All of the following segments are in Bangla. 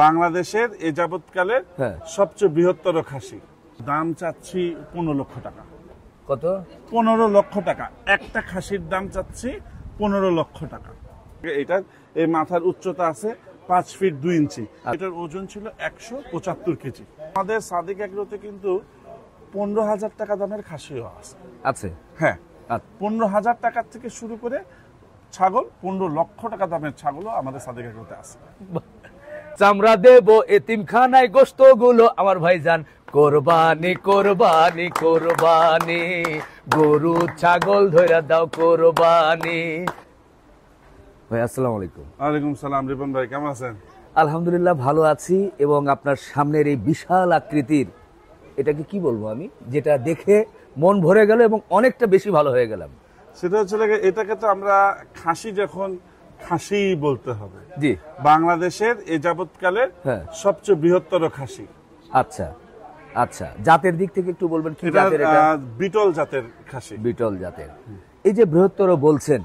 বাংলাদেশের এ যাবৎকালের সবচেয়ে বৃহত্তর খাসি। দাম চাচ্ছি 15 লক্ষ টাকা। কত? 15 লক্ষ টাকা। একটা খাসির দাম চাচ্ছি 15 লক্ষ টাকা। এটার এই মাথার উচ্চতা আছে 5 ফিট 2 ইঞ্চি। এটার ওজন ছিল 175 কেজি। আমাদের সাদিক এগ্রোতে কিন্তু 15,000 টাকা দামের খাসিও আছে। হ্যাঁ, 15,000 টাকা থেকে শুরু করে ছাগল, 15 লক্ষ টাকা দামের ছাগলও আমাদের সাদিক এগ্রোতে আছে। চামড়া দেব এতিমখানায় গোশত গুলো আমার ভাইজান কোরবানি কোরবানি কোরবানি, গরু ছাগল ধইরা দাও কোরবানি। ভাই আসসালামু আলাইকুম। ওয়ালাইকুম সালাম। রিপন ভাই কেমন আছেন? আলহামদুলিল্লাহ ভালো আছি। এবং আপনার সামনের এই বিশাল আকৃতির, এটাকে কি বলবো আমি, যেটা দেখে মন ভরে গেল এবং অনেকটা বেশি ভালো হয়ে গেলাম, সেটা হচ্ছে এটাকে তো আমরা খাসি যখন খাসি বলতে হবে। জি, বাংলাদেশের এ যাবৎকালের সবচেয়ে বৃহত্তর খাসি। আচ্ছা আচ্ছা, জাতের দিক থেকে একটু বলবেন কি জাতের এটা? বিটল জাতের খাসি। বিটল জাতের। এই যে বৃহত্তর বলছেন,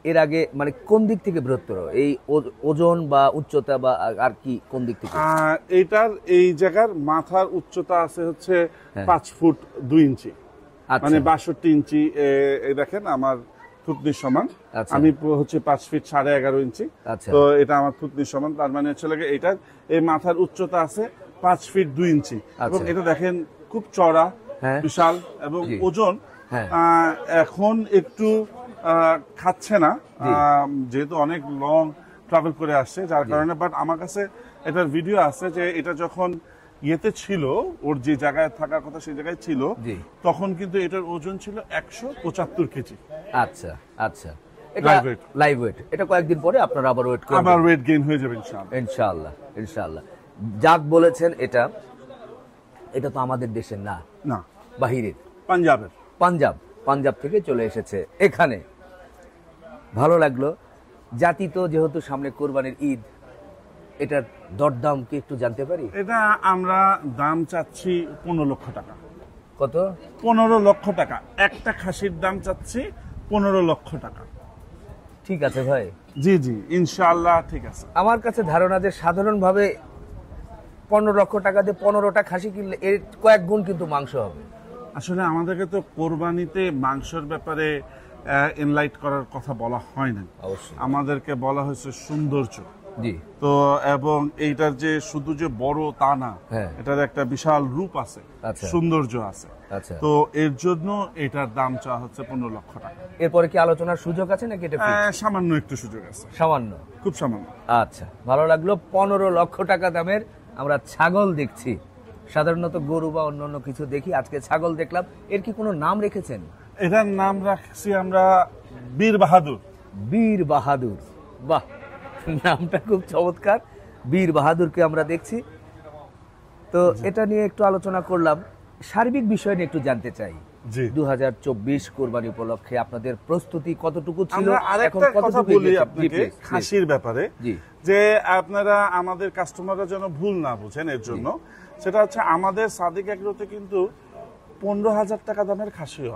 এর আগে মানে কোন দিক থেকে বৃহত্তর? এই ওজন বা উচ্চতা বা আর কি কোন দিক থেকে? এইটার এই জায়গার মাথার উচ্চতা আছে হচ্ছে 5 ফুট 2 ইঞ্চি, মানে 62 ইঞ্চি। এই দেখেন আমার থুতনির সমান। আমি হচ্ছে 5 ফিট 11.5 ইঞ্চি। তো এটা আমার থুতনির সমান। তার মানে হচ্ছে এটার এই মাথার উচ্চতা আছে 5 ফিট 2 ইঞ্চি। এবং এটা দেখেন খুব চড়া, বিশাল এবং ওজন। এখন একটু খাচ্ছে না, যেহেতু অনেক লং ট্রাভেল করে আসছে, যার কারণে। বাট আমার কাছে এটার ভিডিও আছে যে এটা যখন ইয়েতে ছিল, ওর যে জায়গায় থাকার কথা সেই জায়গায় ছিল, তখন কিন্তু এটার ওজন ছিল 175 কেজি। আচ্ছা আচ্ছা, লাইভ ওয়েট। এটা কয়েকদিন পরে আপনারা আবার ওয়েট করবেন, আবার ওয়েট গেইন হয়ে যাবে ইনশাআল্লাহ। ইনশাআল্লাহ ইনশাআল্লাহ। জাত বলেছেন এটা, এটা তো আমাদের দেশের না, না, বাহিরের, পাঞ্জাবের। পাঞ্জাব থেকে চলে এসেছে এখানে। ভালো লাগলো। জাতি তো যেহেতু সামনে কোরবানির ঈদ, এটার দরদাম কি একটু জানতে পারি? এটা আমরা দাম চাচ্ছি 15 লক্ষ টাকা। কত? 15 লক্ষ টাকা। একটা খাসির দাম চাচ্ছি 15 লক্ষ টাকা। ঠিক আছে ভাই। জি জি, ইনশাআল্লাহ ঠিক আছে। আমার কাছে ধারণা যে সাধারণভাবে 15 লক্ষ টাকা দিয়ে 15টা খাসি কিনলে এর কয়েক গুণ কিন্তু মাংস হবে। আসলে আমাদেরকে তো কোরবানিতে মাংসের ব্যাপারে এনলাইট করার কথা বলা হয় না, অবশ্যই আমাদেরকে বলা হয়েছে সৌন্দর্য। জি। তো এবং এইটার যে শুধু যে বড় তা না, এটার একটা বিশাল রূপ আছে, সৌন্দর্য আছে। তো এর জন্য এটার দাম চাওয়া হচ্ছে 15 লক্ষ টাকা। এরপরে কি আলোচনার সুযোগ আছে নাকি এটা সামান্য একটু সুযোগ আছে? সামান্য, খুব সামান্য। আচ্ছা, ভালো লাগলো। 15 লক্ষ টাকা দামের আমরা ছাগল দেখছি। সাধারণত গরু বা অন্যান্য কিছু দেখি, আজকে ছাগল দেখলাম। এর কি কোনো নাম রেখেছেন? এটার নাম রাখছি আমরা বীর বাহাদুর। বীর বাহাদুর, বাহ, নামটা খুব চমৎকার। বীর বাহাদুরকে আমরা দেখছি। তো এটা নিয়ে একটু আলোচনা করলাম। সার্বিক বিষয় নিয়ে একটু জানতে চাই। 2024 কোরবানি উপলক্ষে আপনাদের প্রস্তুতি কতটুকু ছিল? এখন কথা বলি আপনাকে খাসির ব্যাপারে, যে আপনারা আমাদের কাস্টমাররা যেন ভুল না বুঝেন এর জন্য। সেটা হচ্ছে আমাদের সাদিক এগ্রোতে কিন্তু 15,000 টাকা দামের খাসিও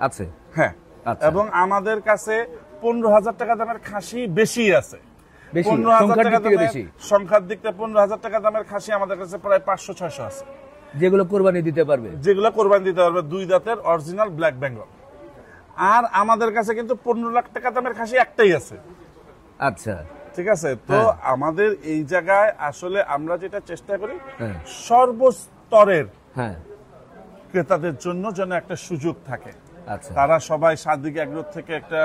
আছে। হ্যাঁ, এবং আমাদের কাছে 15,000 টাকা দামের খাসি বেশি আছে। 15,000 টাকা দামের সংখ্যার দিক থেকে 15,000 টাকা দামের খাসি আমাদের কাছে প্রায় 500-600 আছে, যেগুলো কোরবানি দিতে পারবে, 2 দাঁতের অরিজিনাল ব্ল্যাক বেঙ্গল। আর আমাদের কাছে কিন্তু 15 লাখ টাকা দামের খাসি একটাই আছে। আচ্ছা, ঠিক আছে। তো আমাদের এই জায়গায় আসলে আমরা যেটা চেষ্টা করি, সর্বস্তরের ক্রেতাদের জন্য যেন একটা সুযোগ থাকে। তারা সবাই সাদিক এগ্রো থেকে একটা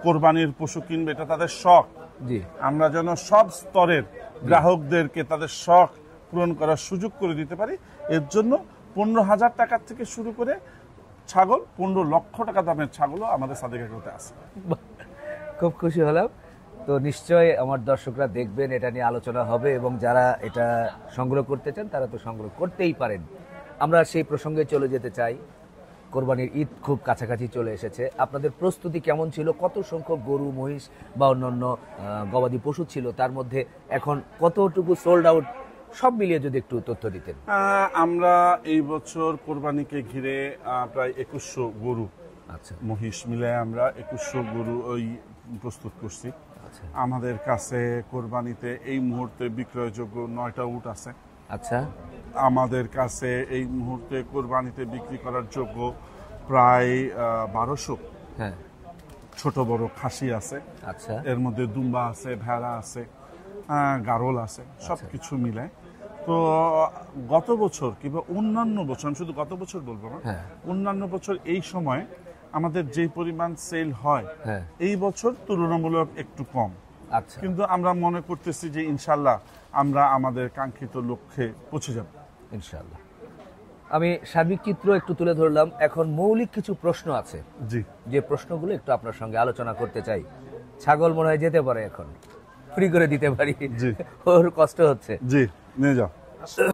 কোরবানির পশু কিনবে, এটা তাদের শখ। আমরা যেন সব স্তরের গ্রাহকদেরকে তাদের শখ পূরণ করার সুযোগ করে দিতে পারি। এর জন্য 15,000 টাকা থেকে শুরু করে ছাগল, 15 লক্ষ টাকা দামের ছাগলও আমাদের সাদিক এগ্রোতে আছে। খুব খুশি হলাম। তো নিশ্চয়ই আমার দর্শকরা দেখবেন, এটা নিয়ে আলোচনা হবে, এবং যারা এটা সংগ্রহ করতে চান তারা তো সংগ্রহ করতেই পারেন। আমরা সেই প্রসঙ্গে চলে যেতে চাই। কোরবানির ঈদ খুব কাছাকাছি চলে এসেছে। আপনাদের প্রস্তুতি কেমন ছিল? কত সংখ্যক গরু, মহিষ বা অন্যান্য গবাদি পশু ছিল? তার মধ্যে এখন কতটুকু সোল্ড আউট? সব মিলিয়ে যদি একটু তথ্য দিতেন। আমরা এই বছর কোরবানিকে ঘিরে প্রায় 2100 গরু, মহিষ মিলে আমরা 2100 গরু ওই প্রস্তুত করছি। আমাদের কাছে কোরবানিতে এই মুহূর্তে বিক্রয়যোগ্য 9টা উট আছে। আচ্ছা। আমাদের কাছে এই মুহূর্তে কোরবানিতে বিক্রি করার যোগ্য প্রায় 1200 ছোট বড় খাসি আছে। আচ্ছা। এর মধ্যে দুম্বা আছে, ভেড়া আছে, গারল আছে, সবকিছু মিলে। তো গত বছর কিংবা অন্যান্য বছর, আমি শুধু গত বছর বলবো না, অন্যান্য বছর এই সময় আমাদের যে পরিমাণ সেল হয় এই বছর তুলনামূলক একটু কম। আচ্ছা। কিন্তু আমরা মনে করতেছি যে ইনশাল্লাহ আমরা আমাদের কাঙ্ক্ষিত লক্ষ্যে পৌঁছে যাব ইনশাল্লাহ। আমি সার্বিক চিত্র একটু তুলে ধরলাম, এখন মৌলিক কিছু প্রশ্ন আছে, জি, যে প্রশ্নগুলো একটু আপনার সঙ্গে আলোচনা করতে চাই। ছাগল মনে হয় যেতে পারে, এখন ফ্রি করে দিতে পারি, জি, ওর কষ্ট হচ্ছে। জি, নিয়ে যাও।